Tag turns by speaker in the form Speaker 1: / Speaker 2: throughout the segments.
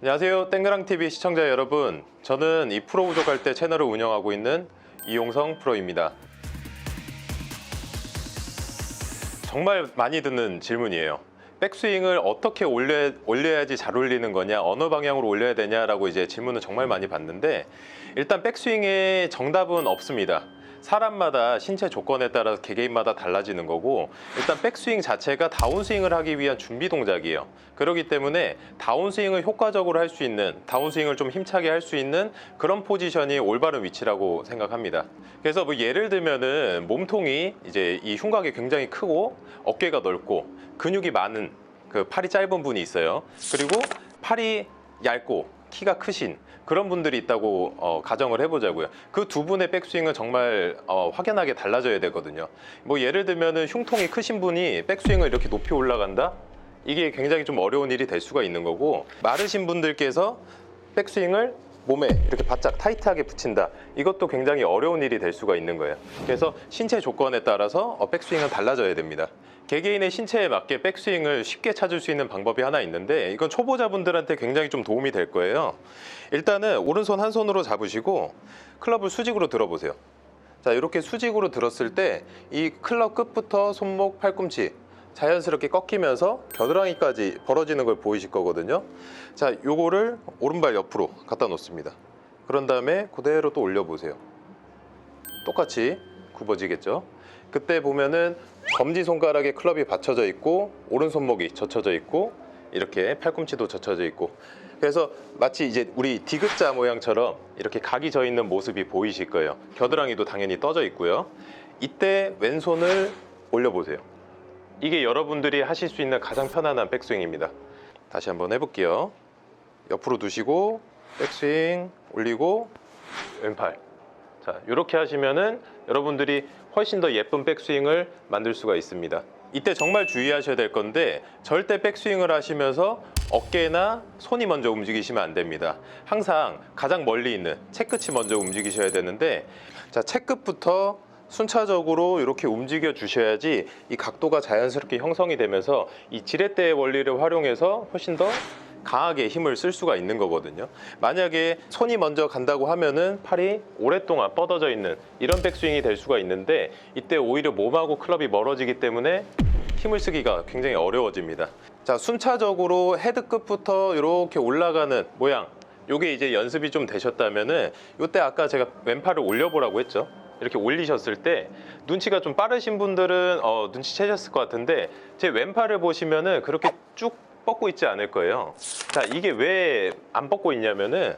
Speaker 1: 안녕하세요, 땡그랑TV 시청자 여러분. 저는 이 프로 부족할 때 채널을 운영하고 있는 이용성 프로입니다. 정말 많이 듣는 질문이에요. 백스윙을 어떻게 올려야지 잘 올리는 거냐, 어느 방향으로 올려야 되냐라고 이제 질문을 정말 많이 받는데, 일단 백스윙의 정답은 없습니다. 사람마다 신체 조건에 따라서 개개인마다 달라지는 거고, 일단 백스윙 자체가 다운스윙을 하기 위한 준비 동작이에요. 그렇기 때문에 다운스윙을 효과적으로 할 수 있는, 다운스윙을 좀 힘차게 할 수 있는 그런 포지션이 올바른 위치라고 생각합니다. 그래서 뭐 예를 들면은 몸통이 이제 이 흉곽이 굉장히 크고 어깨가 넓고 근육이 많은 그 팔이 짧은 분이 있어요. 그리고 팔이 얇고 키가 크신 그런 분들이 있다고 가정을 해보자고요. 그 두 분의 백스윙은 정말 확연하게 달라져야 되거든요. 뭐 예를 들면은 흉통이 크신 분이 백스윙을 이렇게 높이 올라간다? 이게 굉장히 좀 어려운 일이 될 수가 있는 거고, 마르신 분들께서 백스윙을 몸에 이렇게 바짝 타이트하게 붙인다, 이것도 굉장히 어려운 일이 될 수가 있는 거예요. 그래서 신체 조건에 따라서 백스윙은 달라져야 됩니다. 개개인의 신체에 맞게 백스윙을 쉽게 찾을 수 있는 방법이 하나 있는데, 이건 초보자분들한테 굉장히 좀 도움이 될 거예요. 일단은 오른손 한 손으로 잡으시고 클럽을 수직으로 들어보세요. 자, 이렇게 수직으로 들었을 때 이 클럽 끝부터 손목, 팔꿈치 자연스럽게 꺾이면서 겨드랑이까지 벌어지는 걸 보이실 거거든요. 자, 요거를 오른발 옆으로 갖다 놓습니다. 그런 다음에 그대로 또 올려보세요. 똑같이 굽어지겠죠. 그때 보면은 검지손가락에 클럽이 받쳐져 있고 오른손목이 젖혀져 있고 이렇게 팔꿈치도 젖혀져 있고, 그래서 마치 이제 우리 D자 모양처럼 이렇게 각이 져 있는 모습이 보이실 거예요. 겨드랑이도 당연히 떠져 있고요. 이때 왼손을 올려보세요. 이게 여러분들이 하실 수 있는 가장 편안한 백스윙입니다. 다시 한번 해볼게요. 옆으로 두시고 백스윙 올리고 왼팔. 자, 이렇게 하시면은 여러분들이 훨씬 더 예쁜 백스윙을 만들 수가 있습니다. 이때 정말 주의하셔야 될 건데, 절대 백스윙을 하시면서 어깨나 손이 먼저 움직이시면 안 됩니다. 항상 가장 멀리 있는 채끝이 먼저 움직이셔야 되는데, 자, 채끝부터 순차적으로 이렇게 움직여 주셔야지 이 각도가 자연스럽게 형성이 되면서 이 지렛대의 원리를 활용해서 훨씬 더 강하게 힘을 쓸 수가 있는 거거든요. 만약에 손이 먼저 간다고 하면은 팔이 오랫동안 뻗어져 있는 이런 백스윙이 될 수가 있는데, 이때 오히려 몸하고 클럽이 멀어지기 때문에 힘을 쓰기가 굉장히 어려워집니다. 자, 순차적으로 헤드 끝부터 이렇게 올라가는 모양, 요게 이제 연습이 좀 되셨다면은, 요때 아까 제가 왼팔을 올려보라고 했죠. 이렇게 올리셨을 때 눈치가 좀 빠르신 분들은 눈치채셨을 것 같은데, 제 왼팔을 보시면은 그렇게 쭉 뻗고 있지 않을 거예요. 자, 이게 왜 안 뻗고 있냐면은,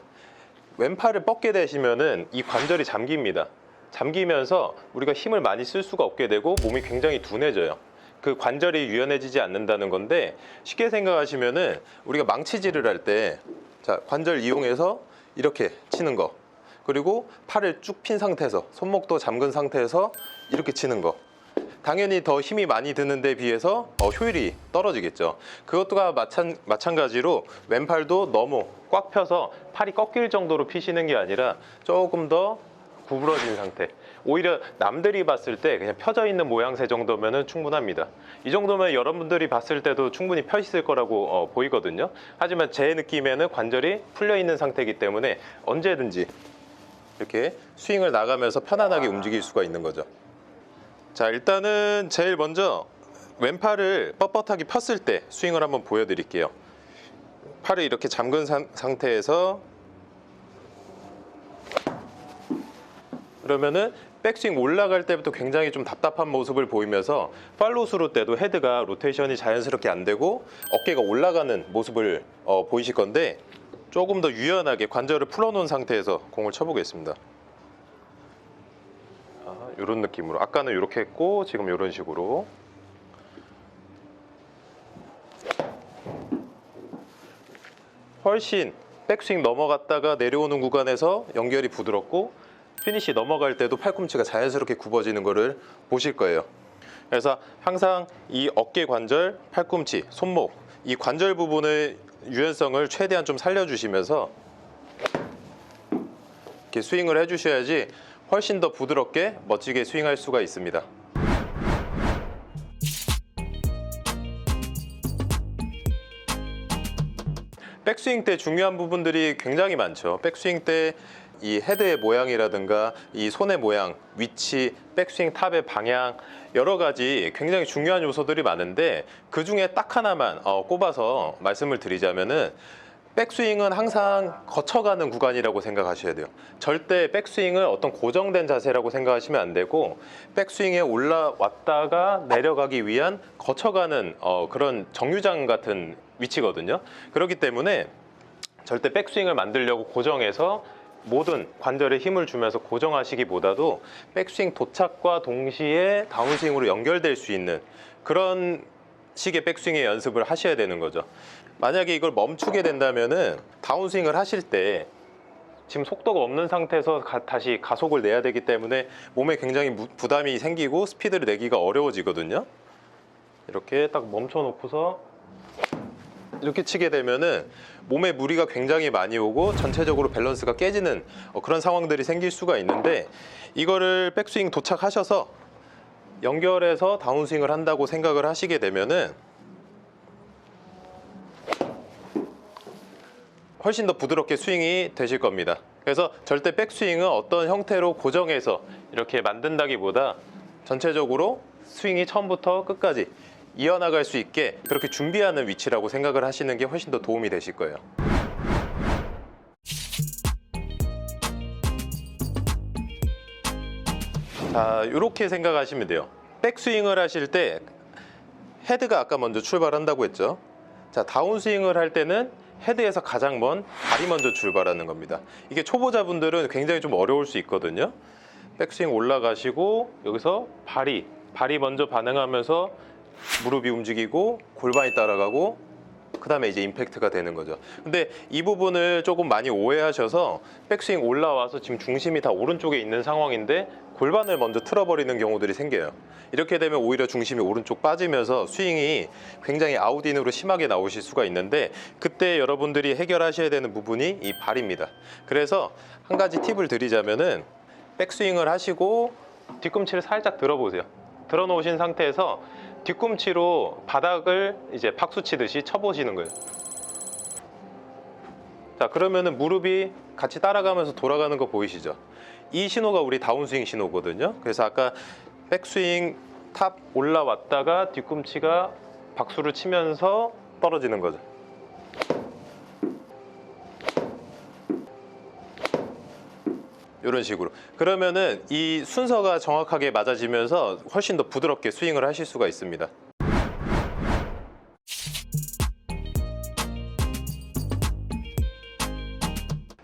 Speaker 1: 왼팔을 뻗게 되시면은 이 관절이 잠깁니다. 잠기면서 우리가 힘을 많이 쓸 수가 없게 되고 몸이 굉장히 둔해져요. 그 관절이 유연해지지 않는다는 건데, 쉽게 생각하시면은 우리가 망치질을 할 때, 자, 관절 이용해서 이렇게 치는 거, 그리고 팔을 쭉 핀 상태에서 손목도 잠근 상태에서 이렇게 치는 거, 당연히 더 힘이 많이 드는 데 비해서 효율이 떨어지겠죠. 그것과 마찬가지로 왼팔도 너무 꽉 펴서 팔이 꺾일 정도로 피시는 게 아니라 조금 더 구부러진 상태, 오히려 남들이 봤을 때 그냥 펴져 있는 모양새 정도면 충분합니다. 이 정도면 여러분들이 봤을 때도 충분히 펴 있을 거라고 보이거든요. 하지만 제 느낌에는 관절이 풀려 있는 상태이기 때문에 언제든지 이렇게 스윙을 나가면서 편안하게 움직일 수가 있는 거죠. 자, 일단은 제일 먼저 왼팔을 뻣뻣하게 폈을 때 스윙을 한번 보여드릴게요. 팔을 이렇게 잠근 상태에서, 그러면은 백스윙 올라갈 때부터 굉장히 좀 답답한 모습을 보이면서 팔로우 스루 때도 헤드가 로테이션이 자연스럽게 안 되고 어깨가 올라가는 모습을 보이실 건데, 조금 더 유연하게 관절을 풀어놓은 상태에서 공을 쳐보겠습니다. 이런 느낌으로, 아까는 이렇게 했고 지금 이런 식으로. 훨씬 백스윙 넘어갔다가 내려오는 구간에서 연결이 부드럽고, 피니시 넘어갈 때도 팔꿈치가 자연스럽게 굽어지는 거를 보실 거예요. 그래서 항상 이 어깨 관절, 팔꿈치, 손목, 이 관절 부분의 유연성을 최대한 좀 살려주시면서 이렇게 스윙을 해주셔야지 훨씬 더 부드럽게 멋지게 스윙할 수가 있습니다. 백스윙 때 중요한 부분들이 굉장히 많죠. 백스윙 때 이 헤드의 모양이라든가 이 손의 모양, 위치, 백스윙 탑의 방향, 여러 가지 굉장히 중요한 요소들이 많은데 그 중에 딱 하나만 꼽아서 말씀을 드리자면은 백스윙은 항상 거쳐가는 구간이라고 생각하셔야 돼요. 절대 백스윙을 어떤 고정된 자세라고 생각하시면 안 되고, 백스윙에 올라왔다가 내려가기 위한 거쳐가는 그런 정류장 같은 위치거든요. 그렇기 때문에 절대 백스윙을 만들려고 고정해서 모든 관절에 힘을 주면서 고정하시기보다도 백스윙 도착과 동시에 다운스윙으로 연결될 수 있는 그런 식의 백스윙의 연습을 하셔야 되는 거죠. 만약에 이걸 멈추게 된다면은 다운스윙을 하실 때 지금 속도가 없는 상태에서 다시 가속을 내야 되기 때문에 몸에 굉장히 부담이 생기고 스피드를 내기가 어려워지거든요. 이렇게 딱 멈춰 놓고서 이렇게 치게 되면은 몸에 무리가 굉장히 많이 오고 전체적으로 밸런스가 깨지는 그런 상황들이 생길 수가 있는데, 이거를 백스윙 도착하셔서 연결해서 다운스윙을 한다고 생각을 하시게 되면은 훨씬 더 부드럽게 스윙이 되실 겁니다. 그래서 절대 백스윙은 어떤 형태로 고정해서 이렇게 만든다기보다 전체적으로 스윙이 처음부터 끝까지 이어나갈 수 있게 그렇게 준비하는 위치라고 생각을 하시는 게 훨씬 더 도움이 되실 거예요. 자, 이렇게 생각하시면 돼요. 백스윙을 하실 때 헤드가 아까 먼저 출발한다고 했죠. 자, 다운스윙을 할 때는 헤드에서 가장 먼 발이 먼저 출발하는 겁니다. 이게 초보자분들은 굉장히 좀 어려울 수 있거든요. 백스윙 올라가시고 여기서 발이 먼저 반응하면서 무릎이 움직이고 골반이 따라가고 그 다음에 이제 임팩트가 되는 거죠. 근데 이 부분을 조금 많이 오해하셔서 백스윙 올라와서 지금 중심이 다 오른쪽에 있는 상황인데 골반을 먼저 틀어버리는 경우들이 생겨요. 이렇게 되면 오히려 중심이 오른쪽 빠지면서 스윙이 굉장히 아웃인으로 심하게 나오실 수가 있는데, 그때 여러분들이 해결하셔야 되는 부분이 이 발입니다. 그래서 한 가지 팁을 드리자면은 백스윙을 하시고 뒤꿈치를 살짝 들어보세요. 들어 놓으신 상태에서 뒤꿈치로 바닥을 이제 박수 치듯이 쳐보시는 거예요. 자, 그러면은 무릎이 같이 따라가면서 돌아가는 거 보이시죠? 이 신호가 우리 다운스윙 신호거든요. 그래서 아까 백스윙 탑 올라왔다가 뒤꿈치가 박수를 치면서 떨어지는 거죠. 이런 식으로. 그러면은 이 순서가 정확하게 맞아지면서 훨씬 더 부드럽게 스윙을 하실 수가 있습니다.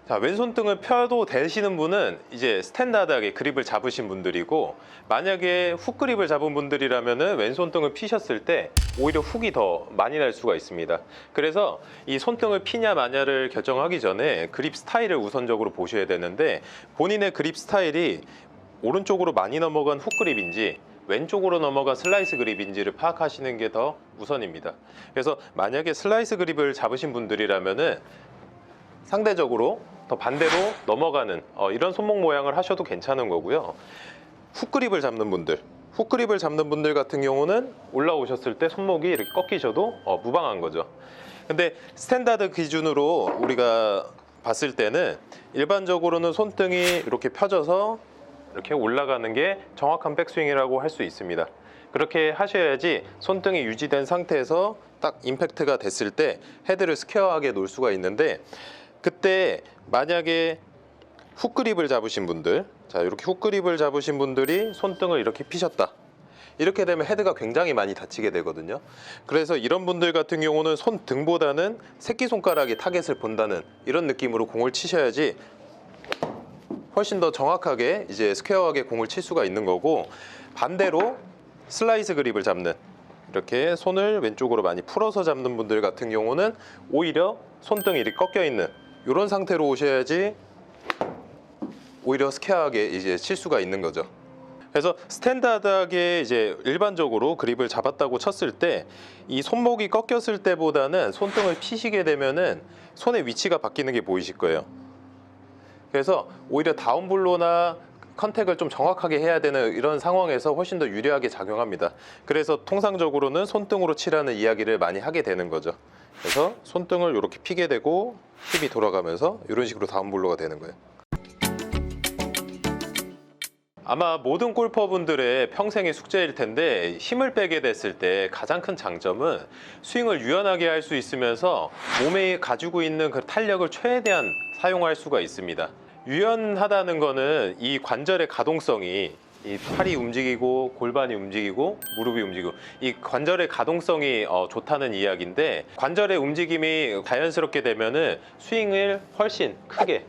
Speaker 1: 자, 왼손등을 펴도 되시는 분은 이제 스탠다드하게 그립을 잡으신 분들이고, 만약에 훅 그립을 잡은 분들이라면은 왼손등을 피셨을 때 오히려 훅이 더 많이 날 수가 있습니다. 그래서 이 손등을 피냐 마냐를 결정하기 전에 그립 스타일을 우선적으로 보셔야 되는데, 본인의 그립 스타일이 오른쪽으로 많이 넘어간 훅 그립인지 왼쪽으로 넘어간 슬라이스 그립인지를 파악하시는 게 더 우선입니다. 그래서 만약에 슬라이스 그립을 잡으신 분들이라면은 상대적으로 더 반대로 넘어가는 이런 손목 모양을 하셔도 괜찮은 거고요. 훅그립을 잡는 분들 같은 경우는 올라오셨을 때 손목이 이렇게 꺾이셔도 무방한 거죠. 근데 스탠다드 기준으로 우리가 봤을 때는 일반적으로는 손등이 이렇게 펴져서 이렇게 올라가는 게 정확한 백스윙이라고 할 수 있습니다. 그렇게 하셔야지 손등이 유지된 상태에서 딱 임팩트가 됐을 때 헤드를 스퀘어하게 놓을 수가 있는데, 그때 만약에 훅그립을 잡으신 분들, 자, 이렇게 훅그립을 잡으신 분들이 손등을 이렇게 피셨다. 이렇게 되면 헤드가 굉장히 많이 다치게 되거든요. 그래서 이런 분들 같은 경우는 손등보다는 새끼손가락이 타겟을 본다는 이런 느낌으로 공을 치셔야지 훨씬 더 정확하게 이제 스퀘어하게 공을 칠 수가 있는 거고, 반대로 슬라이스 그립을 잡는, 이렇게 손을 왼쪽으로 많이 풀어서 잡는 분들 같은 경우는 오히려 손등이 이렇게 꺾여 있는 이런 상태로 오셔야지 오히려 스퀘어하게 이제 칠 수가 있는 거죠. 그래서 스탠다드하게 이제 일반적으로 그립을 잡았다고 쳤을 때 이 손목이 꺾였을 때보다는 손등을 피시게 되면은 손의 위치가 바뀌는 게 보이실 거예요. 그래서 오히려 다운블로나 컨택을 좀 정확하게 해야 되는 이런 상황에서 훨씬 더 유리하게 작용합니다. 그래서 통상적으로는 손등으로 치라는 이야기를 많이 하게 되는 거죠. 그래서 손등을 이렇게 피게 되고 힙이 돌아가면서 이런 식으로 다운블로가 되는 거예요. 아마 모든 골퍼분들의 평생의 숙제일 텐데 힘을 빼게 됐을 때 가장 큰 장점은 스윙을 유연하게 할 수 있으면서 몸에 가지고 있는 그 탄력을 최대한 사용할 수가 있습니다. 유연하다는 거는 이 관절의 가동성이 이 팔이 움직이고 골반이 움직이고 무릎이 움직이고 이 관절의 가동성이 좋다는 이야기인데, 관절의 움직임이 자연스럽게 되면은 스윙을 훨씬 크게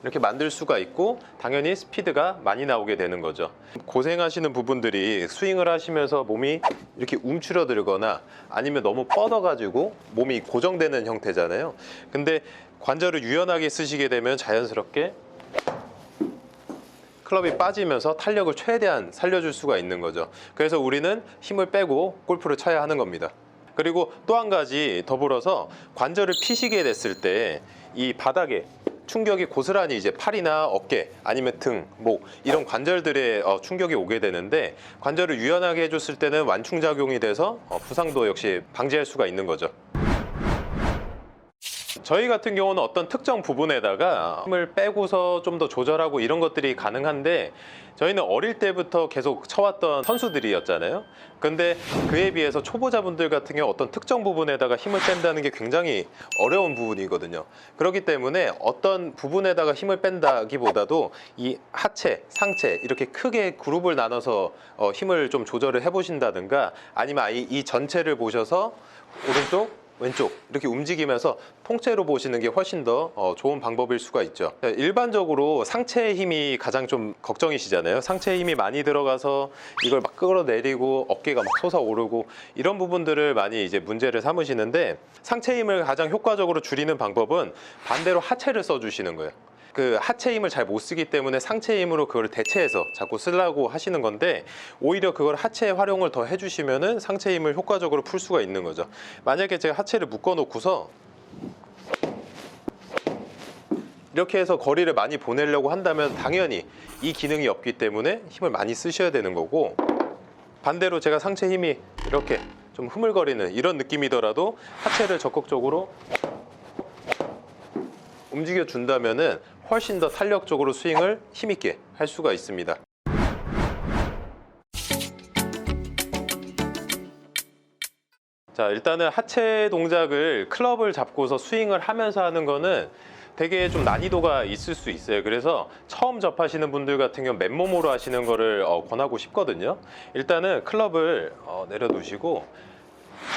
Speaker 1: 이렇게 만들 수가 있고 당연히 스피드가 많이 나오게 되는 거죠. 고생하시는 부분들이 스윙을 하시면서 몸이 이렇게 움츠러들거나 아니면 너무 뻗어가지고 몸이 고정되는 형태잖아요. 근데 관절을 유연하게 쓰시게 되면 자연스럽게 클럽이 빠지면서 탄력을 최대한 살려줄 수가 있는 거죠. 그래서 우리는 힘을 빼고 골프를 쳐야 하는 겁니다. 그리고 또 한 가지 더불어서 관절을 피시게 됐을 때 이 바닥에 충격이 고스란히 이제 팔이나 어깨 아니면 등, 목 이런 관절들에 충격이 오게 되는데, 관절을 유연하게 해줬을 때는 완충작용이 돼서 부상도 역시 방지할 수가 있는 거죠. 저희 같은 경우는 어떤 특정 부분에다가 힘을 빼고서 좀 더 조절하고 이런 것들이 가능한데, 저희는 어릴 때부터 계속 쳐왔던 선수들이었잖아요. 근데 그에 비해서 초보자분들 같은 경우 어떤 특정 부분에다가 힘을 뺀다는 게 굉장히 어려운 부분이거든요. 그렇기 때문에 어떤 부분에다가 힘을 뺀다기보다도 이 하체, 상체 이렇게 크게 그룹을 나눠서 힘을 좀 조절을 해보신다든가, 아니면 아예 이 전체를 보셔서 오른쪽 왼쪽 이렇게 움직이면서 통째로 보시는 게 훨씬 더 좋은 방법일 수가 있죠. 일반적으로 상체의 힘이 가장 좀 걱정이시잖아요. 상체의 힘이 많이 들어가서 이걸 막 끌어내리고 어깨가 막 솟아오르고 이런 부분들을 많이 이제 문제를 삼으시는데, 상체 힘을 가장 효과적으로 줄이는 방법은 반대로 하체를 써주시는 거예요. 그 하체 힘을 잘 못 쓰기 때문에 상체 힘으로 그걸 대체해서 자꾸 쓰려고 하시는 건데, 오히려 그걸 하체 활용을 더 해주시면은 상체 힘을 효과적으로 풀 수가 있는 거죠. 만약에 제가 하체를 묶어 놓고서 이렇게 해서 거리를 많이 보내려고 한다면 당연히 이 기능이 없기 때문에 힘을 많이 쓰셔야 되는 거고, 반대로 제가 상체 힘이 이렇게 좀 흐물거리는 이런 느낌이더라도 하체를 적극적으로 움직여 준다면은 훨씬 더 탄력적으로 스윙을 힘있게 할 수가 있습니다. 자, 일단은 하체 동작을 클럽을 잡고서 스윙을 하면서 하는 거는 되게 좀 난이도가 있을 수 있어요. 그래서 처음 접하시는 분들 같은 경우 맨몸으로 하시는 거를 권하고 싶거든요. 일단은 클럽을 내려두시고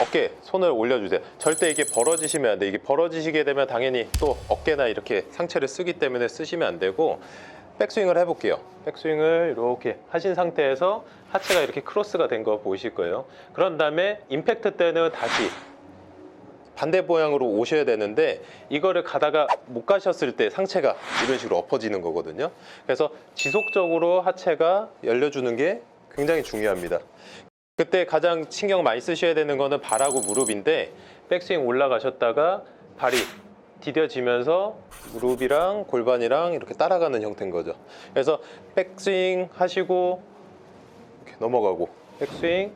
Speaker 1: 어깨 손을 올려주세요. 절대 이게 벌어지시면 안 돼요. 이게 벌어지시게 되면 당연히 또 어깨나 이렇게 상체를 쓰기 때문에 쓰시면 안 되고, 백스윙을 해볼게요. 백스윙을 이렇게 하신 상태에서 하체가 이렇게 크로스가 된 거 보이실 거예요. 그런 다음에 임팩트 때는 다시 반대 방향으로 오셔야 되는데, 이거를 가다가 못 가셨을 때 상체가 이런 식으로 엎어지는 거거든요. 그래서 지속적으로 하체가 열려주는 게 굉장히 중요합니다. 그때 가장 신경 많이 쓰셔야 되는 거는 발하고 무릎인데, 백스윙 올라가셨다가 발이 디뎌지면서 무릎이랑 골반이랑 이렇게 따라가는 형태인 거죠. 그래서 백스윙 하시고 이렇게 넘어가고 백스윙,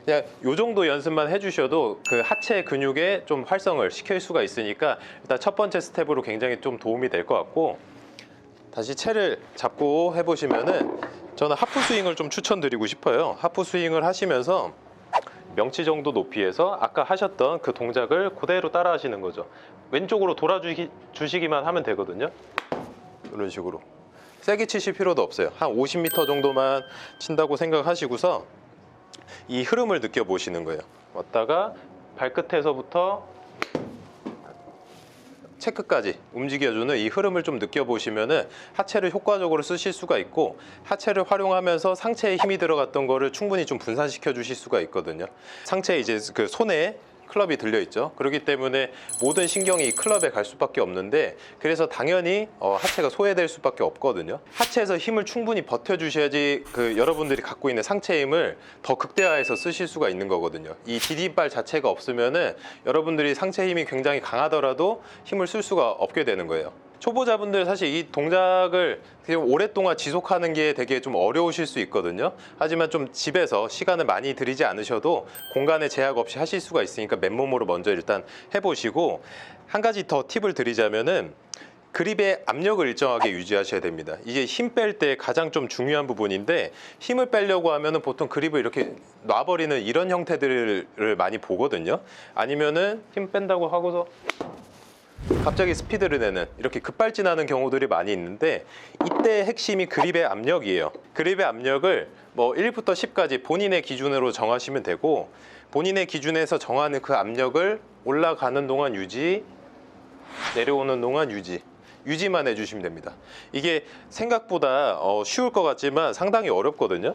Speaker 1: 그냥 요 정도 연습만 해주셔도 그 하체 근육에 좀 활성을 시킬 수가 있으니까 일단 첫 번째 스텝으로 굉장히 좀 도움이 될 것 같고, 다시 채를 잡고 해보시면은 저는 하프 스윙을 좀 추천드리고 싶어요. 하프 스윙을 하시면서 명치 정도 높이에서 아까 하셨던 그 동작을 그대로 따라 하시는 거죠. 왼쪽으로 돌아주시기만 하면 되거든요. 이런 식으로 세게 치실 필요도 없어요. 한 50m 정도만 친다고 생각하시고서 이 흐름을 느껴보시는 거예요. 왔다가 발끝에서부터 체크까지 움직여주는 이 흐름을 좀 느껴보시면은 하체를 효과적으로 쓰실 수가 있고, 하체를 활용하면서 상체에 힘이 들어갔던 거를 충분히 좀 분산시켜 주실 수가 있거든요. 상체에 이제 그 손에 클럽이 들려있죠. 그렇기 때문에 모든 신경이 이 클럽에 갈 수밖에 없는데, 그래서 당연히 하체가 소외될 수밖에 없거든요. 하체에서 힘을 충분히 버텨주셔야지 그 여러분들이 갖고 있는 상체 힘을 더 극대화해서 쓰실 수가 있는 거거든요. 이 디딤발 자체가 없으면은 여러분들이 상체 힘이 굉장히 강하더라도 힘을 쓸 수가 없게 되는 거예요. 초보자분들 사실 이 동작을 그냥 오랫동안 지속하는 게 되게 좀 어려우실 수 있거든요. 하지만 좀 집에서 시간을 많이 들이지 않으셔도 공간에 제약 없이 하실 수가 있으니까 맨몸으로 먼저 일단 해보시고, 한 가지 더 팁을 드리자면은 그립의 압력을 일정하게 유지하셔야 됩니다. 이게 힘 뺄 때 가장 좀 중요한 부분인데, 힘을 빼려고 하면은 보통 그립을 이렇게 놔버리는 이런 형태들을 많이 보거든요. 아니면은 힘 뺀다고 하고서 갑자기 스피드를 내는, 이렇게 급발진하는 경우들이 많이 있는데, 이때 핵심이 그립의 압력이에요. 그립의 압력을 뭐 1부터 10까지 본인의 기준으로 정하시면 되고, 본인의 기준에서 정하는 그 압력을 올라가는 동안 유지, 내려오는 동안 유지만 해주시면 됩니다. 이게 생각보다 쉬울 것 같지만 상당히 어렵거든요.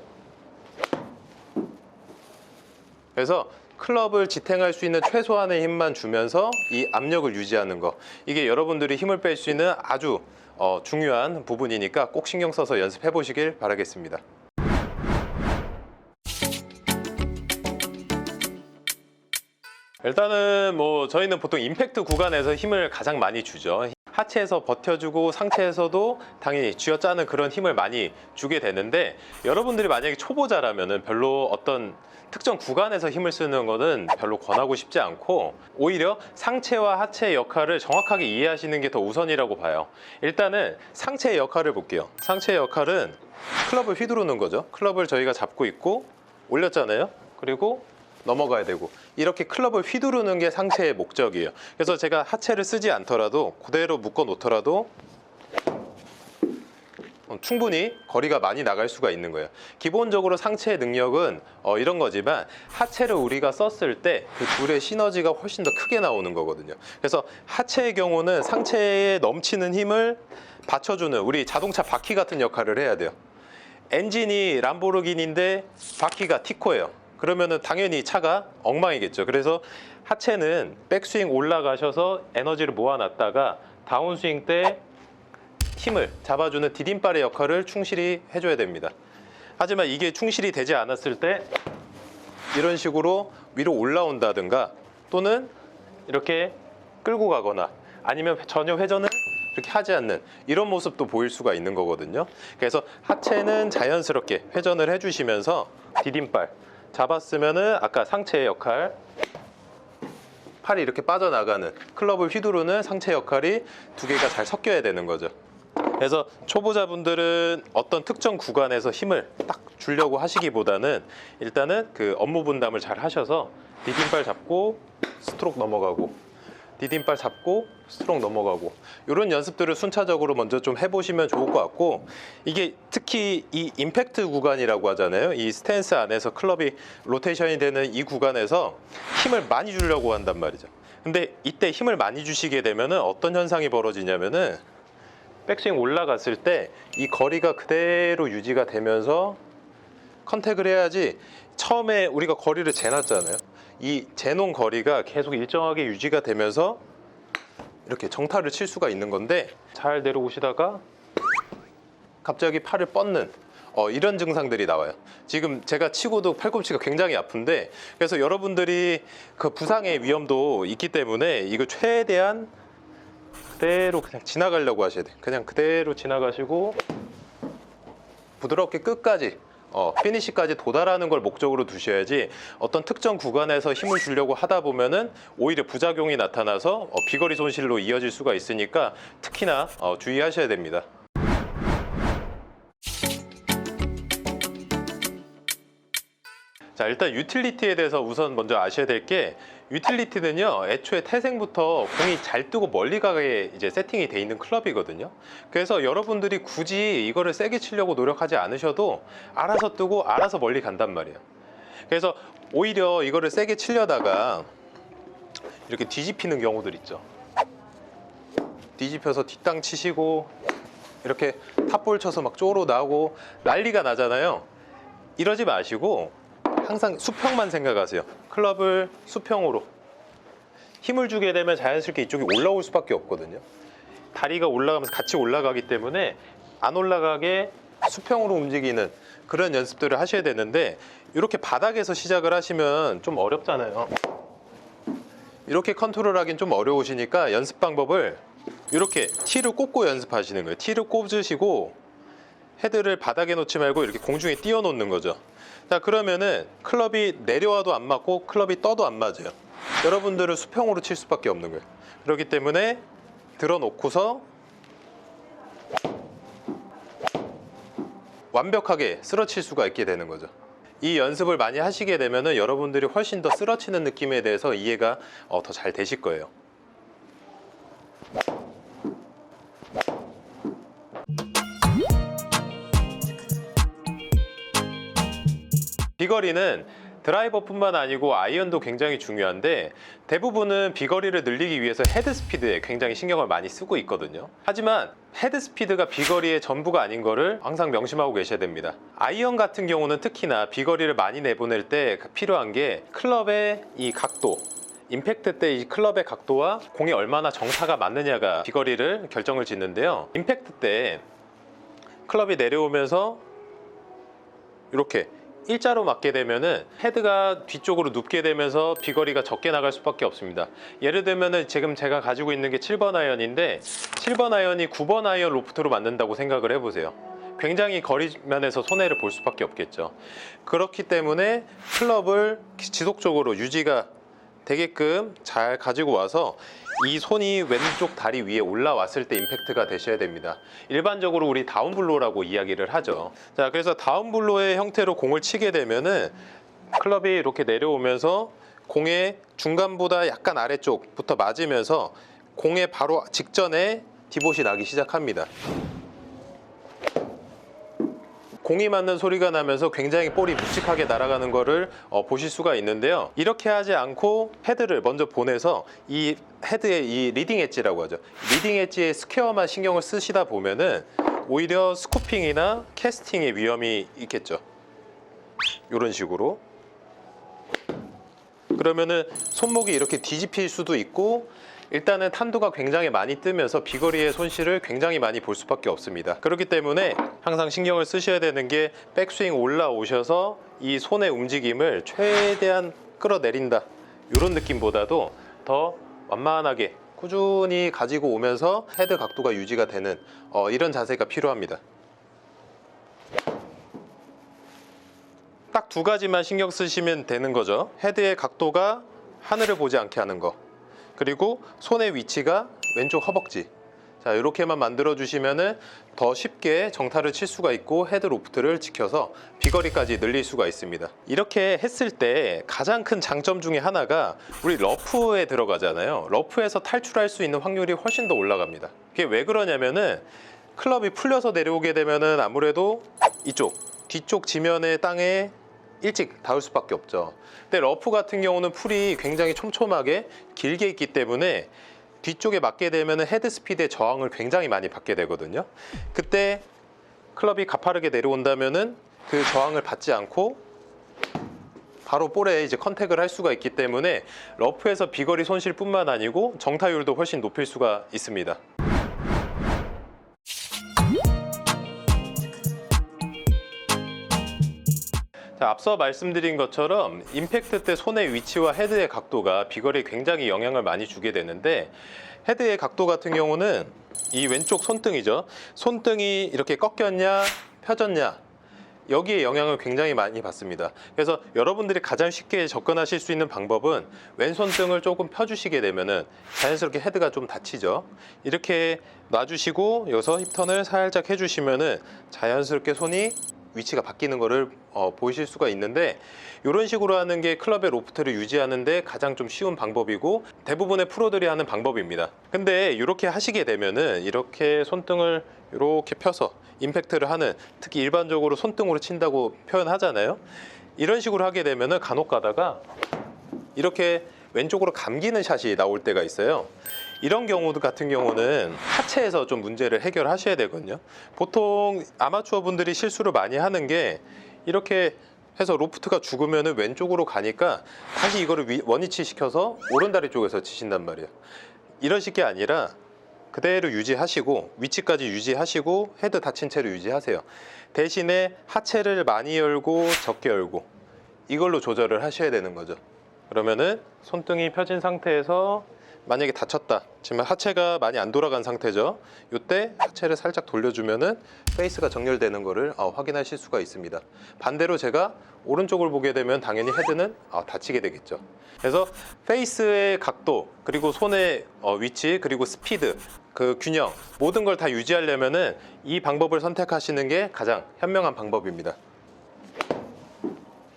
Speaker 1: 그래서 클럽을 지탱할 수 있는 최소한의 힘만 주면서 이 압력을 유지하는 거, 이게 여러분들이 힘을 뺄 수 있는 아주 중요한 부분이니까 꼭 신경 써서 연습해 보시길 바라겠습니다. 일단은 뭐 저희는 보통 임팩트 구간에서 힘을 가장 많이 주죠. 하체에서 버텨주고 상체에서도 당연히 쥐어짜는 그런 힘을 많이 주게 되는데, 여러분들이 만약에 초보자라면은 별로 어떤 특정 구간에서 힘을 쓰는 거는 별로 권하고 싶지 않고, 오히려 상체와 하체의 역할을 정확하게 이해하시는 게 더 우선이라고 봐요. 일단은 상체의 역할을 볼게요. 상체의 역할은 클럽을 휘두르는 거죠. 클럽을 저희가 잡고 있고 올렸잖아요. 그리고 넘어가야 되고, 이렇게 클럽을 휘두르는 게 상체의 목적이에요. 그래서 제가 하체를 쓰지 않더라도 그대로 묶어 놓더라도 충분히 거리가 많이 나갈 수가 있는 거예요. 기본적으로 상체의 능력은 이런 거지만, 하체를 우리가 썼을 때 그 둘의 시너지가 훨씬 더 크게 나오는 거거든요. 그래서 하체의 경우는 상체에 넘치는 힘을 받쳐주는, 우리 자동차 바퀴 같은 역할을 해야 돼요. 엔진이 람보르기니인데 바퀴가 티코예요. 그러면은 당연히 차가 엉망이겠죠. 그래서 하체는 백스윙 올라가셔서 에너지를 모아놨다가 다운스윙 때 힘을 잡아주는 디딤발의 역할을 충실히 해줘야 됩니다. 하지만 이게 충실히 되지 않았을 때 이런 식으로 위로 올라온다든가, 또는 이렇게 끌고 가거나, 아니면 전혀 회전을 그렇게 하지 않는 이런 모습도 보일 수가 있는 거거든요. 그래서 하체는 자연스럽게 회전을 해주시면서 디딤발 잡았으면은 아까 상체의 역할, 팔이 이렇게 빠져나가는, 클럽을 휘두르는 상체 역할이 두 개가 잘 섞여야 되는 거죠. 그래서 초보자분들은 어떤 특정 구간에서 힘을 딱 주려고 하시기보다는 일단은 그 업무 분담을 잘 하셔서 디딤발 잡고 스트로크 넘어가고, 디딤발 잡고 스트로크 넘어가고, 이런 연습들을 순차적으로 먼저 좀 해보시면 좋을 것 같고, 이게 특히 이 임팩트 구간이라고 하잖아요. 이 스탠스 안에서 클럽이 로테이션이 되는 이 구간에서 힘을 많이 주려고 한단 말이죠. 근데 이때 힘을 많이 주시게 되면은 어떤 현상이 벌어지냐면은, 백스윙 올라갔을 때 이 거리가 그대로 유지가 되면서 컨택을 해야지, 처음에 우리가 거리를 재놨잖아요. 이 재놓은 거리가 계속 일정하게 유지가 되면서 이렇게 정타를 칠 수가 있는 건데, 잘 내려오시다가 갑자기 팔을 뻗는 이런 증상들이 나와요. 지금 제가 치고도 팔꿈치가 굉장히 아픈데, 그래서 여러분들이 그 부상의 위험도 있기 때문에 이거 최대한 그대로 그냥 지나가려고 하셔야 돼요. 그냥 그대로 지나가시고 부드럽게 끝까지 피니시까지 도달하는 걸 목적으로 두셔야지, 어떤 특정 구간에서 힘을 주려고 하다 보면은 오히려 부작용이 나타나서 비거리 손실로 이어질 수가 있으니까 특히나 주의하셔야 됩니다. 자, 일단 유틸리티에 대해서 우선 먼저 아셔야 될 게, 유틸리티는요 애초에 태생부터 공이 잘 뜨고 멀리 가게 이제 세팅이 돼 있는 클럽이거든요. 그래서 여러분들이 굳이 이거를 세게 치려고 노력하지 않으셔도 알아서 뜨고 알아서 멀리 간단 말이에요. 그래서 오히려 이거를 세게 치려다가 이렇게 뒤집히는 경우들 있죠. 뒤집혀서 뒷땅 치시고 이렇게 탑볼 쳐서 막 쪼로 나오고 난리가 나잖아요. 이러지 마시고 항상 수평만 생각하세요. 클럽을 수평으로 힘을 주게 되면 자연스럽게 이쪽이 올라올 수밖에 없거든요. 다리가 올라가면서 같이 올라가기 때문에 안 올라가게 수평으로 움직이는 그런 연습들을 하셔야 되는데, 이렇게 바닥에서 시작을 하시면 좀 어렵잖아요. 이렇게 컨트롤하기는 좀 어려우시니까 연습 방법을 이렇게 T를 꽂고 연습하시는 거예요. T를 꽂으시고 헤드를 바닥에 놓지 말고 이렇게 공중에 띄워 놓는 거죠. 자, 그러면은 클럽이 내려와도 안 맞고 클럽이 떠도 안 맞아요. 여러분들은 수평으로 칠 수밖에 없는 거예요. 그렇기 때문에 들어 놓고서 완벽하게 쓰러칠 수가 있게 되는 거죠. 이 연습을 많이 하시게 되면은 여러분들이 훨씬 더 쓰러치는 느낌에 대해서 이해가 더 잘 되실 거예요. 비거리는 드라이버뿐만 아니고 아이언도 굉장히 중요한데 대부분은 비거리를 늘리기 위해서 헤드 스피드에 굉장히 신경을 많이 쓰고 있거든요. 하지만 헤드 스피드가 비거리의 전부가 아닌 거를 항상 명심하고 계셔야 됩니다. 아이언 같은 경우는 특히나 비거리를 많이 내보낼 때 필요한 게 클럽의 이 각도, 임팩트 때 이 클럽의 각도와 공이 얼마나 정타가 맞느냐가 비거리를 결정을 짓는데요. 임팩트 때 클럽이 내려오면서 이렇게 일자로 맞게 되면은 헤드가 뒤쪽으로 눕게 되면서 비거리가 적게 나갈 수밖에 없습니다. 예를 들면은 지금 제가 가지고 있는 게 7번 아이언인데 7번 아이언이 9번 아이언 로프트로 맞는다고 생각을 해보세요. 굉장히 거리 면에서 손해를 볼 수밖에 없겠죠. 그렇기 때문에 클럽을 지속적으로 유지가 되게끔 잘 가지고 와서 이 손이 왼쪽 다리 위에 올라왔을 때 임팩트가 되셔야 됩니다. 일반적으로 우리 다운블로라고 이야기를 하죠. 자, 그래서 다운블로의 형태로 공을 치게 되면은 클럽이 이렇게 내려오면서 공의 중간보다 약간 아래쪽부터 맞으면서 공의 바로 직전에 디봇이 나기 시작합니다. 공이 맞는 소리가 나면서 굉장히 볼이 묵직하게 날아가는 거를 보실 수가 있는데요. 이렇게 하지 않고 헤드를 먼저 보내서 이 헤드의 이 리딩 엣지라고 하죠. 리딩 엣지의 스퀘어만 신경을 쓰시다 보면은 오히려 스쿠핑이나 캐스팅의 위험이 있겠죠. 이런 식으로. 그러면은 손목이 이렇게 뒤집힐 수도 있고 일단은 탄도가 굉장히 많이 뜨면서 비거리의 손실을 굉장히 많이 볼 수밖에 없습니다. 그렇기 때문에 항상 신경을 쓰셔야 되는 게 백스윙 올라오셔서 이 손의 움직임을 최대한 끌어내린다, 이런 느낌보다도 더 완만하게 꾸준히 가지고 오면서 헤드 각도가 유지가 되는 이런 자세가 필요합니다. 딱 두 가지만 신경 쓰시면 되는 거죠. 헤드의 각도가 하늘을 보지 않게 하는 거, 그리고 손의 위치가 왼쪽 허벅지. 자, 이렇게만 만들어 주시면은 더 쉽게 정타를 칠 수가 있고 헤드 로프트를 지켜서 비거리까지 늘릴 수가 있습니다. 이렇게 했을 때 가장 큰 장점 중에 하나가 우리 러프에 들어가잖아요. 러프에서 탈출할 수 있는 확률이 훨씬 더 올라갑니다. 그게 왜 그러냐면은 클럽이 풀려서 내려오게 되면은 아무래도 이쪽 뒤쪽 지면의 땅에 일찍 닿을 수밖에 없죠. 근데 러프 같은 경우는 풀이 굉장히 촘촘하게 길게 있기 때문에 뒤쪽에 맞게 되면 헤드 스피드의 저항을 굉장히 많이 받게 되거든요. 그때 클럽이 가파르게 내려온다면은 그 저항을 받지 않고 바로 볼에 이제 컨택을 할 수가 있기 때문에 러프에서 비거리 손실뿐만 아니고 정타율도 훨씬 높일 수가 있습니다. 자, 앞서 말씀드린 것처럼 임팩트 때 손의 위치와 헤드의 각도가 비거리에 굉장히 영향을 많이 주게 되는데, 헤드의 각도 같은 경우는 이 왼쪽 손등이죠. 손등이 이렇게 꺾였냐 펴졌냐, 여기에 영향을 굉장히 많이 받습니다. 그래서 여러분들이 가장 쉽게 접근하실 수 있는 방법은 왼손등을 조금 펴주시게 되면은 자연스럽게 헤드가 좀 닫히죠. 이렇게 놔주시고 여기서 힙턴을 살짝 해주시면은 자연스럽게 손이 위치가 바뀌는 거를 보실 수가 있는데, 이런 식으로 하는 게 클럽의 로프트를 유지하는 데 가장 좀 쉬운 방법이고 대부분의 프로들이 하는 방법입니다. 근데 이렇게 하시게 되면은 이렇게 손등을 이렇게 펴서 임팩트를 하는, 특히 일반적으로 손등으로 친다고 표현하잖아요. 이런 식으로 하게 되면은 간혹 가다가 이렇게 왼쪽으로 감기는 샷이 나올 때가 있어요. 이런 경우 같은 경우는 하체에서 좀 문제를 해결하셔야 되거든요. 보통 아마추어 분들이 실수를 많이 하는 게 이렇게 해서 로프트가 죽으면 왼쪽으로 가니까 다시 이거를 원위치 시켜서 오른다리 쪽에서 치신단 말이에요. 이러실 게 아니라 그대로 유지하시고 위치까지 유지하시고 헤드 닫힌 채로 유지하세요. 대신에 하체를 많이 열고 적게 열고 이걸로 조절을 하셔야 되는 거죠. 그러면은 손등이 펴진 상태에서 만약에 다쳤다 지금 하체가 많이 안 돌아간 상태죠. 이때 하체를 살짝 돌려주면은 페이스가 정렬되는 거를 확인하실 수가 있습니다. 반대로 제가 오른쪽을 보게 되면 당연히 헤드는 다치게 되겠죠. 그래서 페이스의 각도, 그리고 손의 위치, 그리고 스피드, 그 균형, 모든 걸 다 유지하려면은 이 방법을 선택하시는 게 가장 현명한 방법입니다.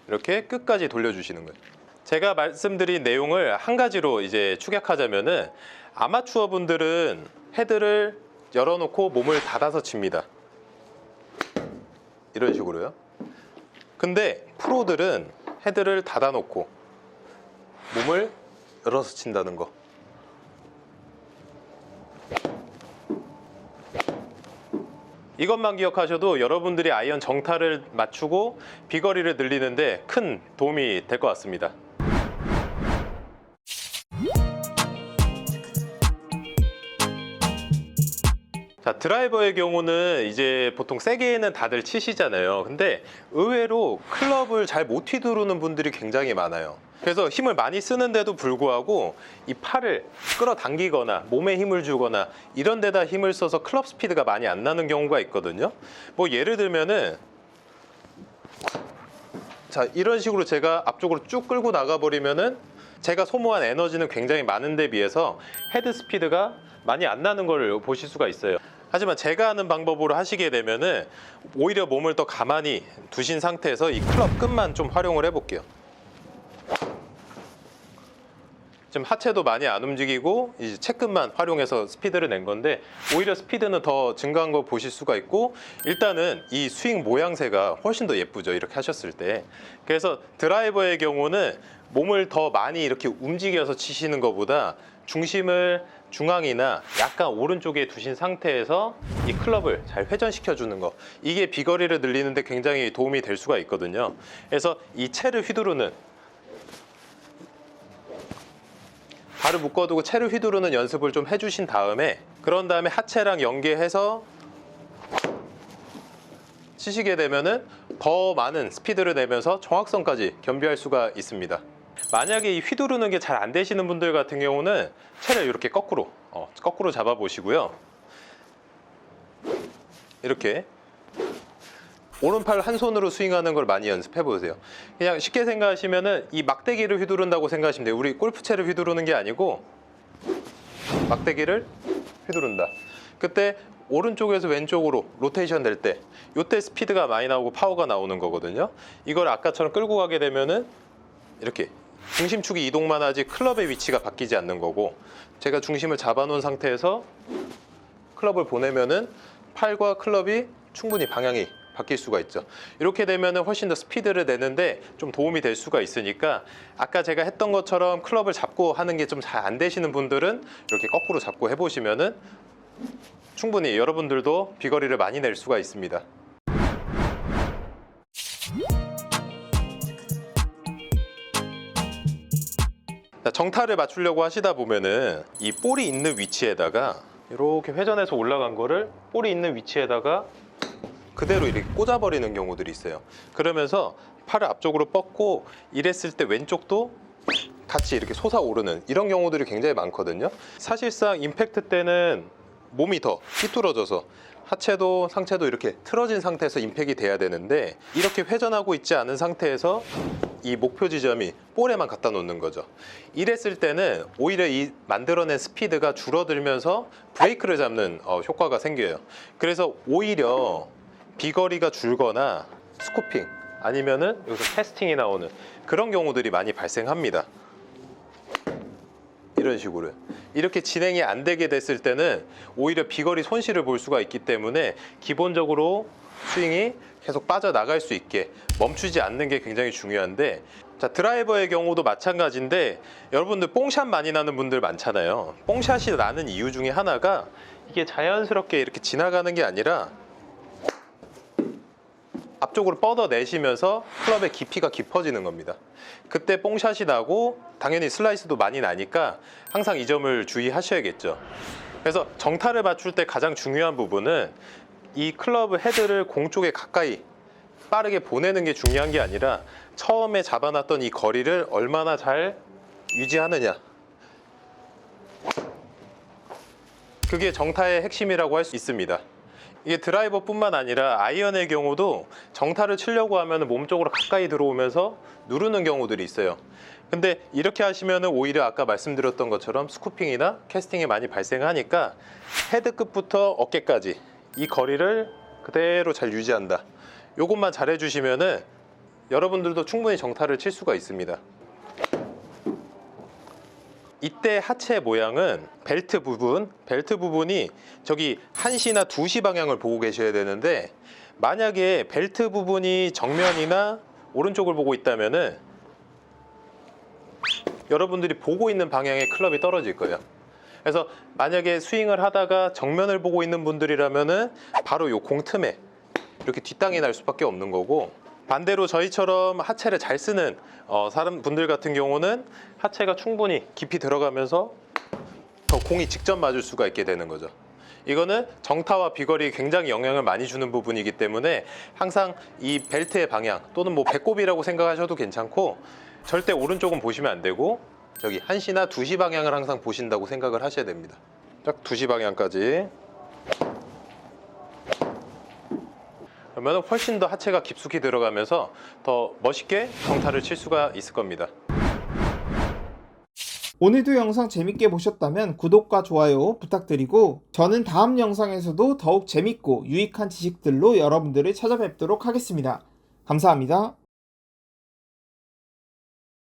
Speaker 1: 이렇게 끝까지 돌려주시는 거예요. 제가 말씀드린 내용을 한 가지로 이제 축약하자면은, 아마추어 분들은 헤드를 열어놓고 몸을 닫아서 칩니다. 이런 식으로요. 근데 프로들은 헤드를 닫아놓고 몸을 열어서 친다는 거. 이것만 기억하셔도 여러분들이 아이언 정타를 맞추고 비거리를 늘리는데 큰 도움이 될 것 같습니다. 자, 드라이버의 경우는 이제 보통 세게는 다들 치시잖아요. 근데 의외로 클럽을 잘 못 휘두르는 분들이 굉장히 많아요. 그래서 힘을 많이 쓰는데도 불구하고 이 팔을 끌어당기거나 몸에 힘을 주거나 이런 데다 힘을 써서 클럽 스피드가 많이 안 나는 경우가 있거든요. 뭐 예를 들면은, 자, 이런 식으로 제가 앞쪽으로 쭉 끌고 나가버리면은 제가 소모한 에너지는 굉장히 많은데 비해서 헤드 스피드가 많이 안 나는 걸 보실 수가 있어요. 하지만 제가 하는 방법으로 하시게 되면은 오히려 몸을 더 가만히 두신 상태에서 이 클럽 끝만 좀 활용을 해볼게요. 지금 하체도 많이 안 움직이고 이제 채끝만 활용해서 스피드를 낸 건데, 오히려 스피드는 더 증가한 거 보실 수가 있고, 일단은 이 스윙 모양새가 훨씬 더 예쁘죠, 이렇게 하셨을 때. 그래서 드라이버의 경우는 몸을 더 많이 이렇게 움직여서 치시는 것보다 중심을 중앙이나 약간 오른쪽에 두신 상태에서 이 클럽을 잘 회전시켜 주는 거, 이게 비거리를 늘리는데 굉장히 도움이 될 수가 있거든요. 그래서 이 채를 휘두르는, 발을 묶어두고 채를 휘두르는 연습을 좀 해주신 다음에, 그런 다음에 하체랑 연계해서 치시게 되면은 더 많은 스피드를 내면서 정확성까지 겸비할 수가 있습니다. 만약에 이 휘두르는 게 잘 안 되시는 분들 같은 경우는 채를 이렇게 거꾸로 잡아 보시고요. 이렇게 오른팔 한 손으로 스윙하는 걸 많이 연습해 보세요. 그냥 쉽게 생각하시면은 이 막대기를 휘두른다고 생각하시면 돼요. 우리 골프채를 휘두르는 게 아니고 막대기를 휘두른다. 그때 오른쪽에서 왼쪽으로 로테이션 될 때, 이때 스피드가 많이 나오고 파워가 나오는 거거든요. 이걸 아까처럼 끌고 가게 되면은 이렇게 중심축이 이동만 하지 클럽의 위치가 바뀌지 않는 거고, 제가 중심을 잡아 놓은 상태에서 클럽을 보내면은 팔과 클럽이 충분히 방향이 바뀔 수가 있죠. 이렇게 되면은 훨씬 더 스피드를 내는데 좀 도움이 될 수가 있으니까, 아까 제가 했던 것처럼 클럽을 잡고 하는 게 좀 잘 안 되시는 분들은 이렇게 거꾸로 잡고 해보시면은 충분히 여러분들도 비거리를 많이 낼 수가 있습니다. 정타를 맞추려고 하시다 보면은 이 볼이 있는 위치에다가 이렇게 회전해서 올라간 거를 볼이 있는 위치에다가 그대로 이렇게 꽂아버리는 경우들이 있어요. 그러면서 팔을 앞쪽으로 뻗고 이랬을 때 왼쪽도 같이 이렇게 솟아오르는 이런 경우들이 굉장히 많거든요. 사실상 임팩트 때는 몸이 더 휘뚤어져서 하체도 상체도 이렇게 틀어진 상태에서 임팩이 돼야 되는데, 이렇게 회전하고 있지 않은 상태에서 이 목표 지점이 볼에만 갖다 놓는 거죠. 이랬을 때는 오히려 이 만들어낸 스피드가 줄어들면서 브레이크를 잡는 효과가 생겨요. 그래서 오히려 비거리가 줄거나 스코핑 아니면은 여기서 캐스팅이 나오는 그런 경우들이 많이 발생합니다. 이런 식으로 이렇게 진행이 안 되게 됐을 때는 오히려 비거리 손실을 볼 수가 있기 때문에, 기본적으로 스윙이 계속 빠져나갈 수 있게 멈추지 않는 게 굉장히 중요한데, 자, 드라이버의 경우도 마찬가지인데, 여러분들 뽕샷 많이 나는 분들 많잖아요. 뽕샷이 나는 이유 중에 하나가 이게 자연스럽게 이렇게 지나가는 게 아니라 앞쪽으로 뻗어내시면서 클럽의 깊이가 깊어지는 겁니다. 그때 뽕샷이 나고 당연히 슬라이스도 많이 나니까 항상 이 점을 주의하셔야겠죠. 그래서 정타를 맞출 때 가장 중요한 부분은 이 클럽 헤드를 공 쪽에 가까이 빠르게 보내는 게 중요한 게 아니라, 처음에 잡아놨던 이 거리를 얼마나 잘 유지하느냐, 그게 정타의 핵심이라고 할 수 있습니다. 이게 드라이버뿐만 아니라 아이언의 경우도 정타를 치려고 하면 몸 쪽으로 가까이 들어오면서 누르는 경우들이 있어요. 근데 이렇게 하시면 오히려 아까 말씀드렸던 것처럼 스쿠핑이나 캐스팅이 많이 발생하니까 헤드끝부터 어깨까지 이 거리를 그대로 잘 유지한다. 요것만 잘 해주시면은 여러분들도 충분히 정타를 칠 수가 있습니다. 이때 하체 모양은 벨트 부분이 저기 1시나 2시 방향을 보고 계셔야 되는데, 만약에 벨트 부분이 정면이나 오른쪽을 보고 있다면은 여러분들이 보고 있는 방향의 클럽이 떨어질 거예요. 그래서 만약에 스윙을 하다가 정면을 보고 있는 분들이라면은 바로 요 공 틈에 이렇게 뒷땅이 날 수밖에 없는 거고, 반대로 저희처럼 하체를 잘 쓰는 사람 분들 같은 경우는 하체가 충분히 깊이 들어가면서 더 공이 직접 맞을 수가 있게 되는 거죠. 이거는 정타와 비거리에 굉장히 영향을 많이 주는 부분이기 때문에 항상 이 벨트의 방향 또는 뭐 배꼽이라고 생각하셔도 괜찮고, 절대 오른쪽은 보시면 안 되고 저기 1시나 2시 방향을 항상 보신다고 생각을 하셔야 됩니다. 딱 2시 방향까지. 그러면 훨씬 더 하체가 깊숙이 들어가면서 더 멋있게 정타를 칠 수가 있을 겁니다.
Speaker 2: 오늘도 영상 재밌게 보셨다면 구독과 좋아요 부탁드리고, 저는 다음 영상에서도 더욱 재밌고 유익한 지식들로 여러분들을 찾아뵙도록 하겠습니다. 감사합니다.